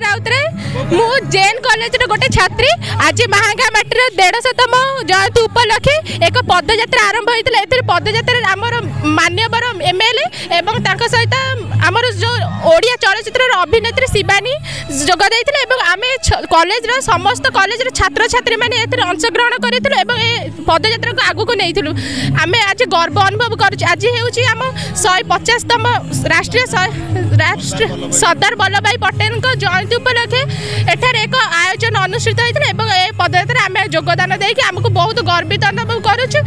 राउतरे मु जैन कॉलेज रो गोटे छात्री आज महांगा माटी 150तम जयंती उपलक्षे एक पदयात्रा आरंभ होइतले एतिर पदयात्रा हमर मान्यवर एमएलए एवं ताक सहित हमर जो ओडिया चलचित्र अभिनेत्री शिवानी जोग दैथिले एवं आमे कॉलेज रो समस्त कॉलेज रो छात्र छात्री माने एतिर अंशग्रहण करिथिलु एवं ए पदयात्रा को आगु को नेइथिलु आमे आज गर्व अनुभव करू आज हेउची हम 150तम राष्ट्रीय सरदार वल्लभ भाई पटेल जयंती उपलक्षे एठार एक आयोजन अनुष्ठित होता है पदयात्रा आम योगदान देकी आमको बहुत गर्वित अनुभव करुचु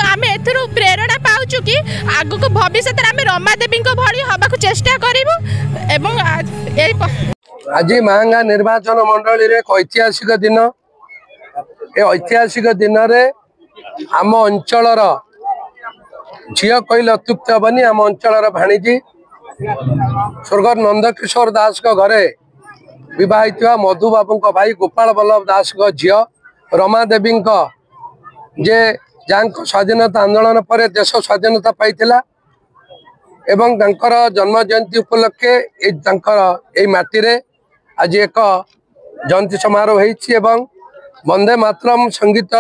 आम एथुरु प्रेरणा पाउचु कि आगक भविष्य आम रमादेवी भाई हवा चेष्टा करूँ। आज महांगा निर्वाचन मंडली रे एक ऐतिहासिक दिन ए ऐतिहासिक दिन रे आम अंचल झील कहले अत्युक्त हेनी आम अंचल भाणीजी स्वर्गत नंदकिशोर दास घरे विवाहित मधु बाबू भाई गोपाल वल्लभ दास झी रमादेवी जे जहाँ स्वाधीनता आंदोलन पर देश स्वाधीनता पाइला एवं जन्म जयंती उपलक्षे यही माटी आज एक जयंती समारोह होती वंदे मातरम संगीत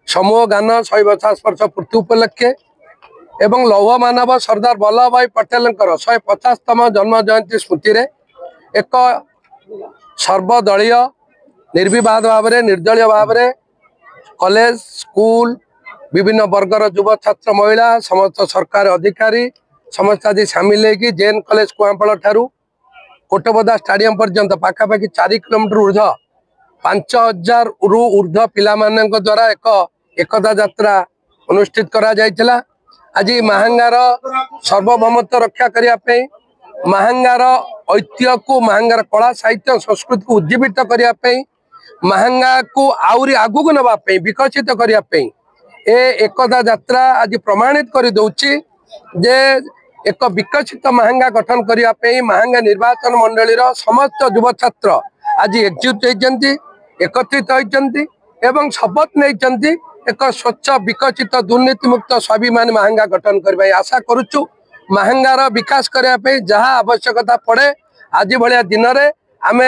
समूह गान 150 वर्ष पूर्ति उपलक्षे एवं लौह मानव सरदार वल्लभ भाई पटेल 150तम जन्म जयंती स्मृति रे एक सर्वदलीय निर्विवाद भाव निर्दलीय भाव कॉलेज स्कूल विभिन्न वर्गर युव छात्र महिला समस्त सरकार अधिकारी समस्त आज सामिल होगी जैन कॉलेज कुआंपाड़ ठारू कोटबदा स्टाडियम पर्यंत पाखापाखि 4 किलोमीटर ऊर्ध 5000 रु ऊर्ध पिला द्वारा एक एकता यात्रा अनुष्ठित करा जायतिला। आज महांगार सर्वभौमत्व रक्षा करने महांगार ऐतिह्य को महांगार कला साहित्य संस्कृति को उज्जीवित करने महांगा को आउरी आगु को नवाई विकसित करने एकता यात्रा आज प्रमाणित कर दौची जे एक विकसित महांगा गठन करने महांगा निर्वाचन मंडली समस्त युव छात्र आज एकजुट होती एकत्रित होती एवं शपथ नहीं एक स्वच्छ विकसित दुर्नीति मुक्त स्वाभिमान महांगा गठन करने आशा करुचु महांगार विकास करने जहाँ आवश्यकता पड़े आज भाया दिन में आम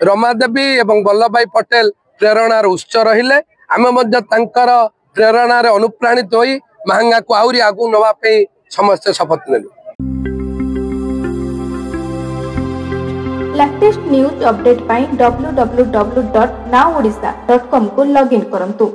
रमादेवी एवं वल्लभ भाई पटेल प्रेरणार उत्स रहिले आम प्रेरणार अनुप्राणित हो महांगा को आउरी आगु नवाई समस्ते शपथ नेलु। लेटेस्ट न्यूज अपडेट पाई www.nowodisha.com को लॉगिन करंतु।